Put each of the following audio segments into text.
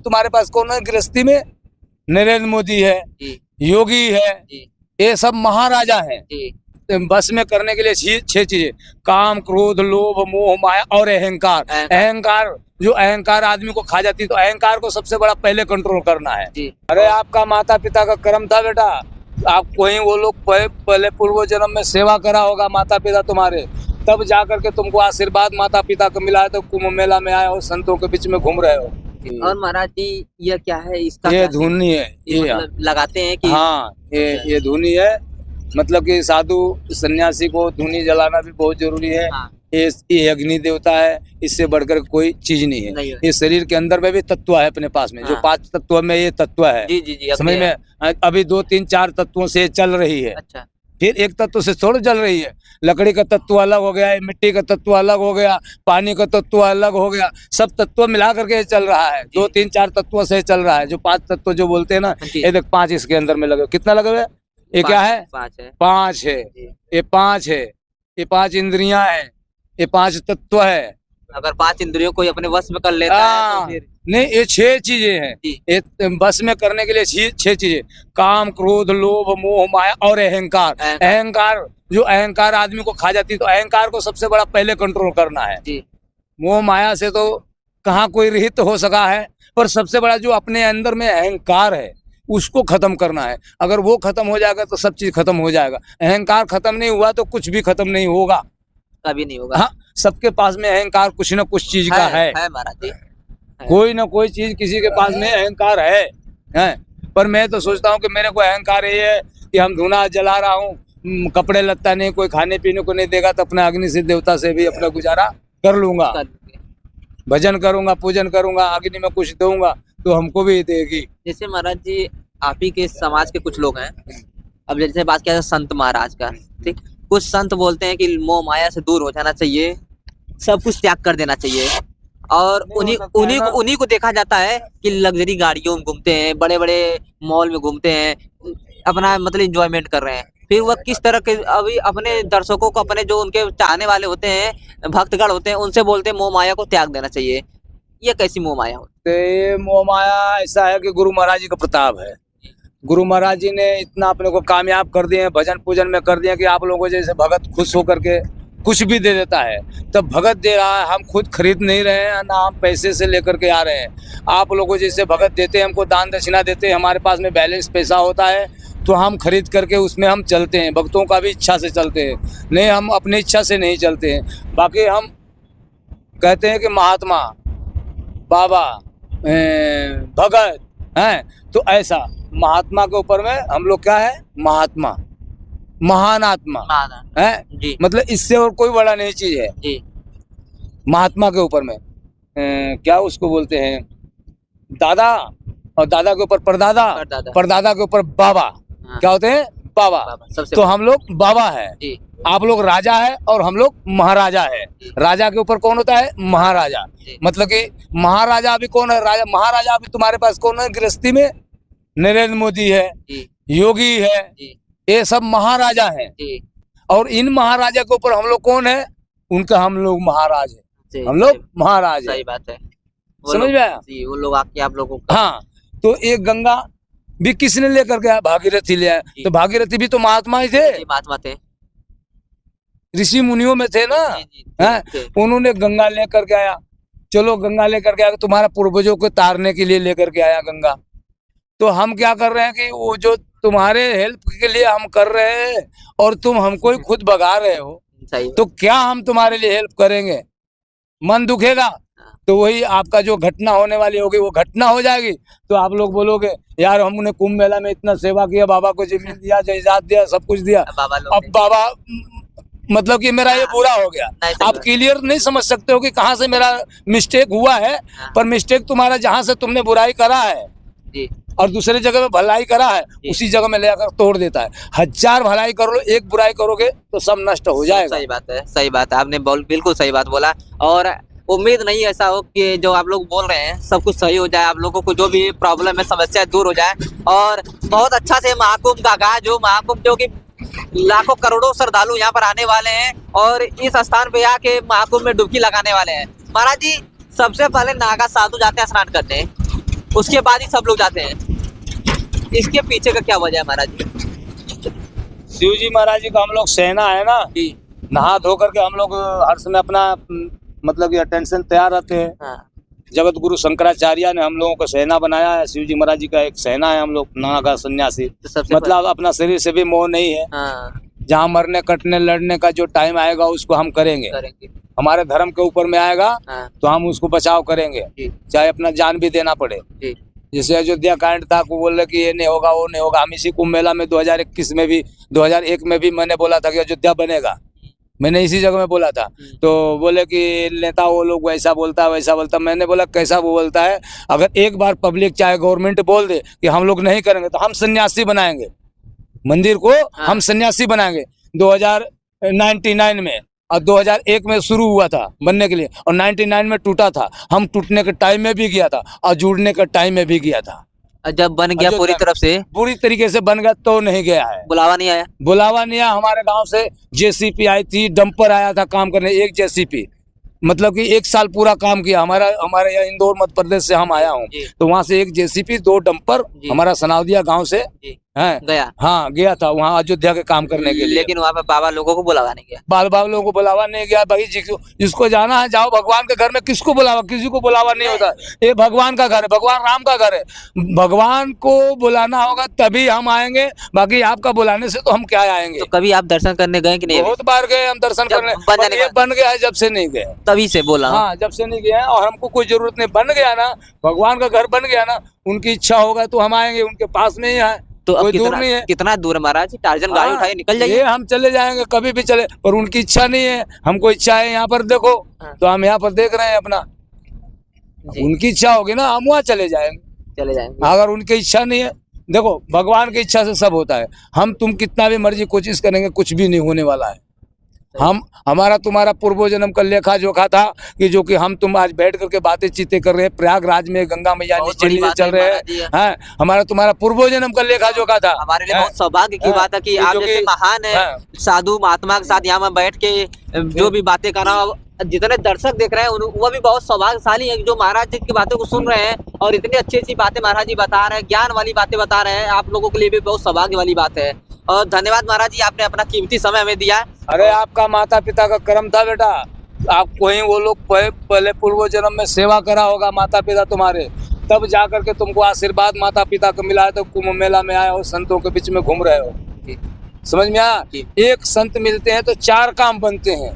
तुम्हारे पास कौन है गृहस्थी में? नरेंद्र मोदी है, योगी है, ये सब महाराजा हैं। बस में करने के लिए छह चीजें: काम, क्रोध, लोभ, मोह, माया और अहंकार। अहंकार, जो अहंकार आदमी को खा जाती है, तो अहंकार को सबसे बड़ा पहले कंट्रोल करना है। अरे आपका माता पिता का कर्म था बेटा, आपको ही वो लोग पहले पूर्व जन्म में सेवा करा होगा माता पिता तुम्हारे, तब जा करके तुमको आशीर्वाद माता पिता का मिला है, तो कुंभ मेला में आए हो, संतों के बीच में घूम रहे हो। और महाराज जी यह क्या है? इसका ये धुनी है, ये मतलब लगाते हैं कि हाँ, ये धुनी है। मतलब कि साधु सन्यासी को धुनी जलाना भी बहुत जरूरी है। ये अग्नि देवता है, इससे बढ़कर कोई चीज नहीं है। ये शरीर के अंदर में भी तत्व है अपने पास में, जो 5 तत्व में ये तत्व है। जी, समझ में? अभी 2, 3, 4 तत्वों से चल रही है। अच्छा। फिर एक तत्व से थोड़ा चल रही है। लकड़ी का तत्व अलग हो गया, मिट्टी का तत्व अलग हो गया, पानी का तत्व अलग हो गया, सब तत्व मिला करके चल रहा है। 2, 3, 4 तत्वों से चल रहा है। जो 5 तत्व जो बोलते हैं ना, ये देख 5 इसके अंदर में लगे। कितना लगे हुए? ये क्या है? 5 है। ये 5 है, ये 5 इंद्रियां है, ये 5 तत्व है। अगर 5 इंद्रियों को अपने वश में कर लेता है तो फिर नहीं, ये 6 चीजें हैं। ये बस में करने के लिए 6 चीजें: काम, क्रोध, लोभ, मोह, माया और अहंकार। अहंकार, जो अहंकार आदमी को खा जाती है, तो अहंकार को सबसे बड़ा पहले कंट्रोल करना है। मोह माया से तो कहाँ कोई रहित हो सका है, पर सबसे बड़ा जो अपने अंदर में अहंकार है उसको खत्म करना है। अगर वो खत्म हो जाएगा तो सब चीज खत्म हो जाएगा। अहंकार खत्म नहीं हुआ तो कुछ भी खत्म नहीं होगा, कभी नहीं होगा। हाँ, सबके पास में अहंकार कुछ न कुछ चीज का है महाराज जी। कोई ना कोई चीज किसी के पास में अहंकार है। पर मैं तो सोचता हूँ कि मेरे को अहंकार ये है कि हम धुना जला रहा हूँ, कपड़े लत्ता नहीं, कोई खाने पीने को नहीं देगा, तो अपना अग्नि से देवता से भी अपना गुजारा कर लूंगा। भजन करूंगा, पूजन करूंगा, अग्नि में कुछ दूंगा तो हमको भी देगी। जैसे महाराज जी आप ही के समाज के कुछ लोग हैं, अब जैसे बात किया संत महाराज का, ठीक, कुछ संत बोलते हैं कि मोह माया से दूर हो जाना चाहिए, सब कुछ त्याग कर देना चाहिए, और उन्हीं को देखा जाता है कि लग्जरी गाड़ियों में घूमते हैं, बड़े बड़े मॉल में घूमते हैं, अपना मतलब एंजॉयमेंट कर रहे हैं। फिर वह किस तरह के अभी अपने दर्शकों को, अपने जो उनके चाहने वाले होते हैं, भक्तगण होते हैं, उनसे बोलते हैं मोह माया को त्याग देना चाहिए। ये कैसी मोह माया होती है? ये मोह माया ऐसा है कि गुरु महाराज जी का प्रताप है। गुरु महाराज जी ने इतना अपने को कामयाब कर दिए, भजन पूजन में कर दिए कि आप लोगों जैसे भगत खुश होकर के कुछ भी दे देता है। तब भगत दे रहा है, हम खुद खरीद नहीं रहे हैं, ना हम पैसे से लेकर के आ रहे हैं। आप लोगों जैसे भगत देते हैं, हमको दान दक्षिणा देते हैं, हमारे पास में बैलेंस पैसा होता है तो हम खरीद करके उसमें हम चलते हैं। भक्तों का भी इच्छा से चलते हैं, नहीं हम अपनी इच्छा से नहीं चलते हैं। बाकी हम कहते हैं कि महात्मा, बाबा, भगत हैं, तो ऐसा महात्मा के ऊपर में हम लोग क्या है? महात्मा, महान आत्मा है। मतलब इससे और कोई बड़ा नहीं चीज है जी। महात्मा के ऊपर में क्या उसको बोलते हैं? दादा, और दादा के ऊपर परदादा, परदादा के ऊपर बाबा। क्या होते हैं? बाबा। तो हम लोग बाबा है, आप लोग राजा है और हम लोग महाराजा है। राजा के ऊपर कौन होता है? महाराजा। मतलब कि महाराजा अभी कौन है? राजा, महाराजा अभी तुम्हारे पास कौन है गृहस्थी में? नरेंद्र मोदी है, योगी है, ये सब महाराजा हैं। और इन महाराजा के ऊपर हम लोग कौन है? उनका हम लोग महाराज है, हम लोग महाराज है। सही बात है, समझ में आया? वो लोग आके आप लोगों को, हाँ। तो एक गंगा भी किसने लेकर गया? भागीरथी ले आया। तो भागीरथी भी तो महात्मा ही थे, महात्मा थे, ऋषि मुनियों में थे ना। उन्होंने गंगा लेकर के आया। चलो गंगा लेकर के आया, तुम्हारा पूर्वजों को तारने के लिए लेकर के आया गंगा। तो हम क्या कर रहे हैं कि वो जो तुम्हारे हेल्प के लिए हम कर रहे हैं और तुम हमको ही खुद भगा रहे हो, तो क्या हम तुम्हारे लिए हेल्प करेंगे? मन दुखेगा। तो वही आपका जो घटना होने वाली होगी वो घटना हो जाएगी। तो आप लोग बोलोगे यार हमने कुंभ मेला में इतना सेवा किया, बाबा को जमीन दिया, जायदाद दिया, सब कुछ दिया, अब बाबा मतलब कि मेरा ये बुरा हो गया। आप क्लियर नहीं समझ सकते हो कि कहाँ से मेरा मिस्टेक हुआ है। पर मिस्टेक तुम्हारा जहाँ से तुमने बुराई करा है और दूसरे जगह में भलाई करा है, उसी जगह में ले आकर तोड़ देता है। 1000 भलाई करो, एक बुराई करोगे तो सब नष्ट हो जाएगा। सही बात है, सही बात है, आपने बिल्कुल सही बात बोला। और उम्मीद नहीं ऐसा हो कि जो आप लोग बोल रहे हैं सब कुछ सही हो जाए, आप लोगों को जो भी प्रॉब्लम है, समस्या दूर हो जाए। और बहुत अच्छा से महाकुंभ का आगाज, जो महाकुंभ जो कि लाखों करोड़ों श्रद्धालु यहाँ पर आने वाले हैं और इस स्थान पे आके महाकुंभ में डुबकी लगाने वाले हैं। महाराज जी सबसे पहले नागा साधु जाते हैं स्नान करने, उसके बाद ही सब लोग जाते हैं। इसके पीछे का क्या वजह है महाराज जी? शिव जी महाराज जी का हम लोग सेना है ना, जी नहा धो करके हम लोग हर समय अपना मतलब कि अटेंशन तैयार रहते हैं। हाँ जगत गुरु शंकराचार्य ने हम लोगों को सेना बनाया है। शिव जी महाराज जी का एक सेना है, हम लोग नागा सन्यासी। तो सबसे मतलब अपना शरीर से भी मोह नहीं है। हाँ जहाँ मरने कटने लड़ने का जो टाइम आएगा उसको हम करेंगे। करेंगे। हमारे धर्म के ऊपर में आएगा हाँ तो हम उसको बचाव करेंगे, जी चाहे अपना जान भी देना पड़े। जी जैसे अयोध्या कांड था, को बोल रहे कि ये नहीं होगा वो नहीं होगा। हम इसी कुंभ मेला में 2021 में भी 2001 में भी मैंने बोला था कि अयोध्या बनेगा। मैंने इसी जगह में बोला था। तो बोले कि नेता वो लोग वैसा बोलता है वैसा बोलता है। मैंने बोला कैसा वो बोलता है? अगर एक बार पब्लिक चाहे गवर्नमेंट बोल दे कि हम लोग नहीं करेंगे तो हम सन्यासी बनाएंगे, मंदिर को हम सन्यासी बनाएंगे। 2099 में और 2001 में शुरू हुआ था बनने के लिए और 99 में टूटा था। हम टूटने के टाइम में भी गया था और जुड़ने के टाइम में भी गया था। और जब बन गया पूरी तरफ से, पूरी तरीके से बन गया तो नहीं गया है। बुलावा नहीं आया? बुलावा नहीं आया। हमारे गांव से जेसीपी आई थी, डंपर आया था काम करने, एक जेसीपी, मतलब कि 1 साल पूरा काम किया। हमारे यहाँ इंदौर मध्य प्रदेश से हम आया हूँ, तो वहाँ से 1 जेसीपी 2 डंपर हमारा सनाउदिया गांव से है गया। हाँ गया था वहाँ अयोध्या के काम करने के लिए। लेकिन वहाँ पे बाबा लोगों को बुलावा नहीं गया। बाल बाल लोगों को बुलावा नहीं गया। भाई जिसको जाना है जाओ, भगवान के घर में किसको बुलावा? किसी को बुलावा नहीं होता। ये भगवान का घर है, भगवान राम का घर है। भगवान को बुलाना होगा तभी हम आएंगे, बाकी आपका बुलाने से तो हम क्या आएंगे। तो कभी आप दर्शन करने गए कि नहीं? बहुत बार गए हम दर्शन करने, बन पर जाने ये के बन गया है जब से नहीं गए। तभी से बोला। हाँ जब से नहीं गया है और हमको कोई जरूरत नहीं। बन गया ना, भगवान का घर बन गया ना, उनकी इच्छा होगा तो हम आएंगे। उनके पास में ही है, तो अब कोई दूर नहीं है। कितना दूर है महाराज? टार्जन गाड़ी उठाए निकल जाइए। ये हम चले जाएंगे, कभी भी चले, पर उनकी इच्छा नहीं है। हमको इच्छा है यहाँ पर देखो, तो हम यहाँ पर देख रहे हैं अपना। उनकी इच्छा होगी ना, हम वहाँ चले जाएंगे। अगर उनकी इच्छा नहीं है, देखो भगवान की इच्छा से सब होता है। हम तुम कितना भी मर्जी कोशिश करेंगे, कुछ भी नहीं होने वाला है। हमारा तुम्हारा पूर्व जन्म का लेखा जोखा था कि जो कि हम तुम आज बैठ करके बातें चीतें कर रहे हैं। प्रयागराज में गंगा मैया नीचे चल रहे हैं। हमारा तुम्हारा पूर्व जन्म का लेखा जोखा था। हमारे लिए बहुत सौभाग्य की बात है कि आप जैसे महान है साधु महात्मा के साथ यहाँ में बैठ के जो भी बातें कर रहा हूँ, जितने दर्शक देख रहे हैं वो भी बहुत सौभाग्यशाली है जो महाराज जी की बातों को सुन रहे हैं और इतनी अच्छी अच्छी बातें महाराज जी बता रहे हैं, ज्ञान वाली बातें बता रहे हैं। आप लोगों के लिए भी बहुत सौभाग्य वाली बात है और धन्यवाद महाराज जी, आपने अपना कीमती समय हमें दिया। अरे आपका माता पिता का कर्म था बेटा, आपको ही वो लोग पहले पूर्व जन्म में सेवा करा होगा माता पिता तुम्हारे, तब जा करके तुमको आशीर्वाद माता पिता को मिला है। तो कुंभ मेला में आए हो, संतों के बीच में घूम रहे हो। समझ में आया? एक संत मिलते हैं तो 4 काम बनते हैं।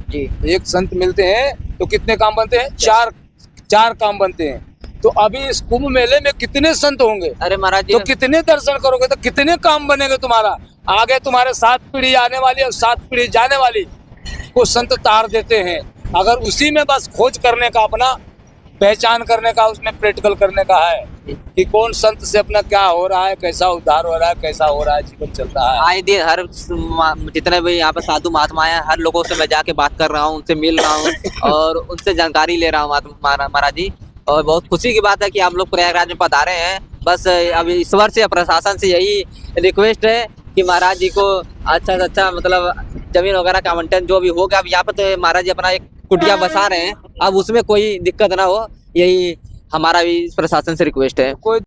एक संत मिलते हैं तो कितने काम बनते हैं? 4 काम बनते हैं। तो अभी इस कुंभ मेले में कितने संत होंगे? अरे महाराज जी, तो कितने दर्शन करोगे तो कितने काम बनेगा तुम्हारा? आगे तुम्हारे 7 पीढ़ी आने वाली और 7 पीढ़ी जाने वाली को संत तार देते हैं। अगर उसी में बस खोज करने का, अपना पहचान करने का, उसमें प्रैक्टिकल करने का है कि कौन संत से अपना क्या हो रहा है, कैसा उद्धार हो रहा है, कैसा हो रहा है, जीवन चल रहा है। आए दिन हर जितने भी यहाँ पे साधु महात्मा है, हर लोगों से मैं जाके बात कर रहा हूँ, उनसे मिल रहा हूँ और उनसे जानकारी ले रहा हूँ महाराज जी। और बहुत खुशी की बात है कि आप लोग प्रयागराज में पधारे हैं। बस अब ईश्वर से, प्रशासन से यही रिक्वेस्ट है कि महाराज जी को अच्छा से अच्छा मतलब जमीन वगैरह का आवंटन जो भी होगा। अब यहाँ पे तो महाराज जी अपना एक कुटिया बसा रहे हैं, अब उसमें कोई दिक्कत ना हो, यही हमारा भी प्रशासन से रिक्वेस्ट है। कोई